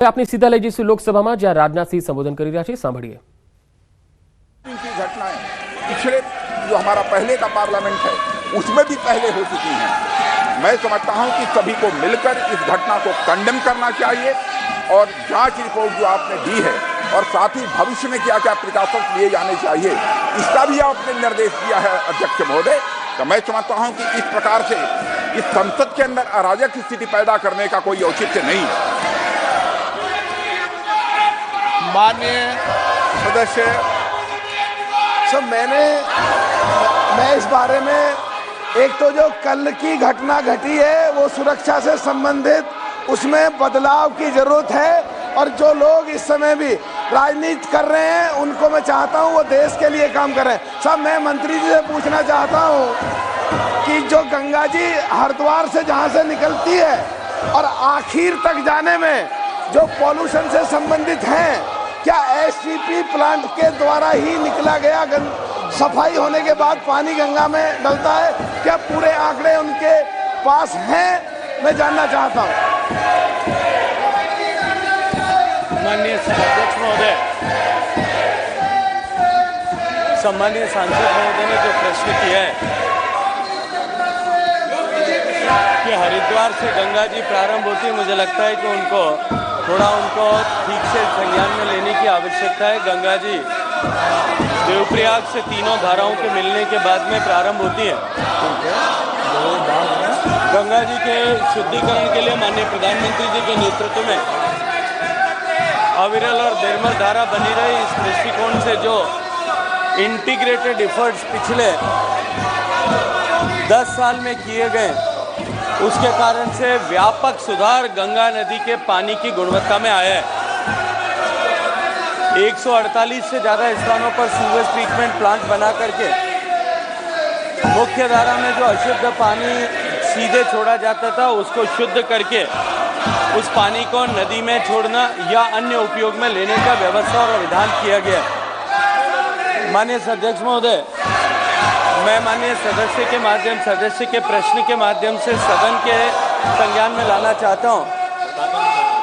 આપની સીધા લઈ જઈશું લોકસભામાં જ્યાં રાજનાથસિંહ સંબોધન કરી રહ્યા છે, સાંભળીએ। इनकी घटनाएं पिछले जो हमारा पहले का पार्लियामेंट है उसमें भी पहले हो चुकी हैं। मैं समझता हूं कि सभी को मिलकर इस घटना को कंडेम करना चाहिए और जांच रिपोर्ट जो आपने दी है और साथ ही भविष्य में क्या क्या प्रिकॉशंस लिए जाने चाहिए इसका भी आपने निर्देश दिया है अध्यक्ष महोदय। तो मैं समझता हूं कि इस प्रकार से इस संसद के अंदर अराजक स्थिति पैदा करने का कोई औचित्य नहीं है। माननीय सदस्य सब मैं इस बारे में एक तो जो कल की घटना घटी है वो सुरक्षा से संबंधित उसमें बदलाव की जरूरत है और जो लोग इस समय भी राजनीति कर रहे हैं उनको मैं चाहता हूं वो देश के लिए काम करें। सब मैं मंत्री जी से पूछना चाहता हूं कि जो गंगा जी हरिद्वार से जहां से निकलती है और आखिर तक जाने में जो पॉल्यूशन से संबंधित हैं, क्या एसटीपी प्लांट के द्वारा ही निकला गया सफाई होने के बाद पानी गंगा में डलता है? क्या पूरे आंकड़े उनके पास हैं? मैं जानना चाहता हूं। माननीय अध्यक्ष महोदय, सम्मानीय सांसद महोदय ने जो प्रश्न किया है कि हरिद्वार से गंगा जी प्रारंभ होती है, मुझे लगता है कि उनको ठीक से संज्ञान में लेने की आवश्यकता है। गंगा जी देवप्रयाग से तीनों धाराओं के मिलने के बाद में प्रारंभ होती है। गंगा जी के शुद्धिकरण के लिए माननीय प्रधानमंत्री जी के नेतृत्व में अविरल और निर्मल धारा बनी रही। इस दृष्टिकोण से जो इंटीग्रेटेड एफर्ट्स पिछले 10 साल में किए गए उसके कारण से व्यापक सुधार गंगा नदी के पानी की गुणवत्ता में आया है। 148 से ज़्यादा स्थानों पर सीवेज ट्रीटमेंट प्लांट बना करके मुख्य धारा में जो अशुद्ध पानी सीधे छोड़ा जाता था उसको शुद्ध करके उस पानी को नदी में छोड़ना या अन्य उपयोग में लेने का व्यवस्था और विधान किया गया। माननीय अध्यक्ष महोदय, मैं माननीय सदस्य के प्रश्न के माध्यम से सदन के संज्ञान में लाना चाहता हूं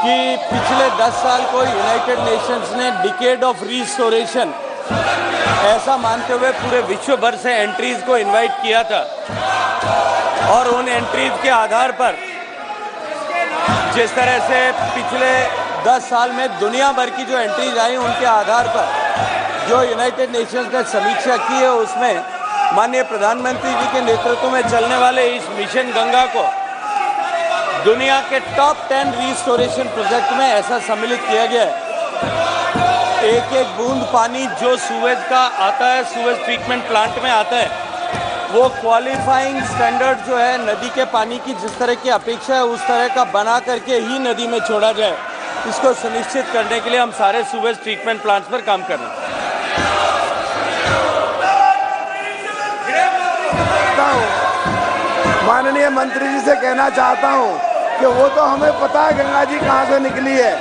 कि पिछले 10 साल को यूनाइटेड नेशंस ने डिकेड ऑफ रिस्टोरेशन ऐसा मानते हुए पूरे विश्व भर से एंट्रीज को इनवाइट किया था और उन एंट्रीज के आधार पर जिस तरह से पिछले 10 साल में दुनिया भर की जो एंट्रीज आई उनके आधार पर जो यूनाइटेड नेशंस ने समीक्षा की है उसमें माननीय प्रधानमंत्री जी के नेतृत्व में चलने वाले इस मिशन गंगा को दुनिया के टॉप 10 रिस्टोरेशन प्रोजेक्ट में ऐसा सम्मिलित किया गया है। एक एक बूंद पानी जो सूवेज का आता है, सूवेज ट्रीटमेंट प्लांट में आता है, वो क्वालिफाइंग स्टैंडर्ड जो है नदी के पानी की जिस तरह की अपेक्षा है उस तरह का बना करके ही नदी में छोड़ा जाए। इसको सुनिश्चित करने के लिए हम सारे सूवेज ट्रीटमेंट प्लांट्स पर काम कर रहे हैं। माननीय मंत्री जी से कहना चाहता हूं कि वो तो हमें पता है गंगा जी कहां से निकली है,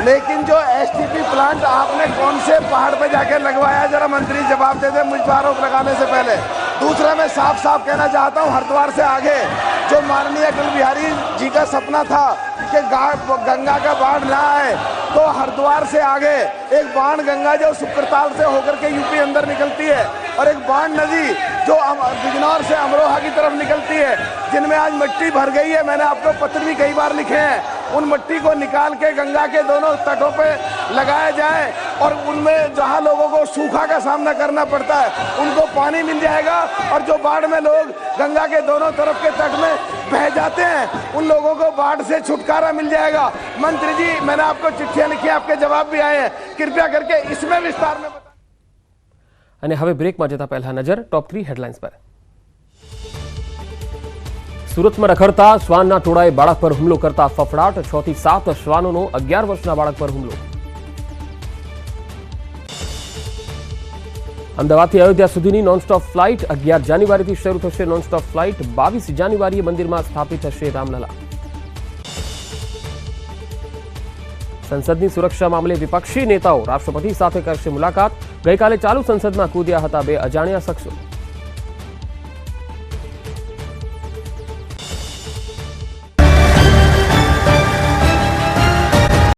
लेकिन जो एसटीपी प्लांट आपने कौन से पहाड़ पे जाके लगवाया, जरा मंत्री जवाब दे दे मुझ पर आरोप लगाने से पहले। दूसरा, मैं साफ साफ कहना चाहता हूं हरिद्वार से आगे जो माननीय अटल बिहारी जी का सपना था कि गंगा का बाढ़ ना आए, तो हरिद्वार से आगे एक बाण गंगा जो सुक्रताल से होकर के यूपी अंदर निकलती है और एक बाण नदी जो बिजनौर से अमरोहा की तरफ निकलती है, जिनमें आज मिट्टी भर गई है। मैंने आपको पत्र भी कई बार लिखे हैं। उन मिट्टी को निकाल के गंगा के दोनों तटों पे लगाया जाए और उनमें जहां लोगों को सूखा का सामना करना पड़ता है उनको पानी मिल जाएगा और जो बाढ़ में लोग गंगा के दोनों तरफ के तट में बह जाते हैं उन लोगों को बाढ़ से छुटकारा मिल जाएगा। मंत्री जी, मैंने आपको चिट्ठियां लिखी, आपके जवाब भी आए हैं, कृपया करके इसमें विस्तार में बताएं। અને હવે બ્રેકમાં જતા પહેલા નજર ટોપ 3 હેડલાઇન્સ પર। સુરતમાં રખડતા શ્વાનના ટોળાએ બાળક પર હુમલો કરતા ફફડાટ, 6 થી 7 શ્વાનોનો 11 વર્ષના બાળક પર હુમલો। અમદાવાદથી અયોધ્યા સુધીની નોનસ્ટોપ ફ્લાઇટ 11 જાન્યુઆરીથી શરૂ થશે। નોનસ્ટોપ ફ્લાઇટ 22 જાન્યુઆરીએ મંદિરમાં સ્થાપિત થશે રામલલા। સંસદની સુરક્ષા મામલે વિપક્ષી નેતાઓ રાષ્ટ્રપતિ સાથે કરશે મુલાકાત। ગઈકાલે ચાલુ સંસદમાં કૂદ્યા હતા 2 અજાણ્યા શખ્સો।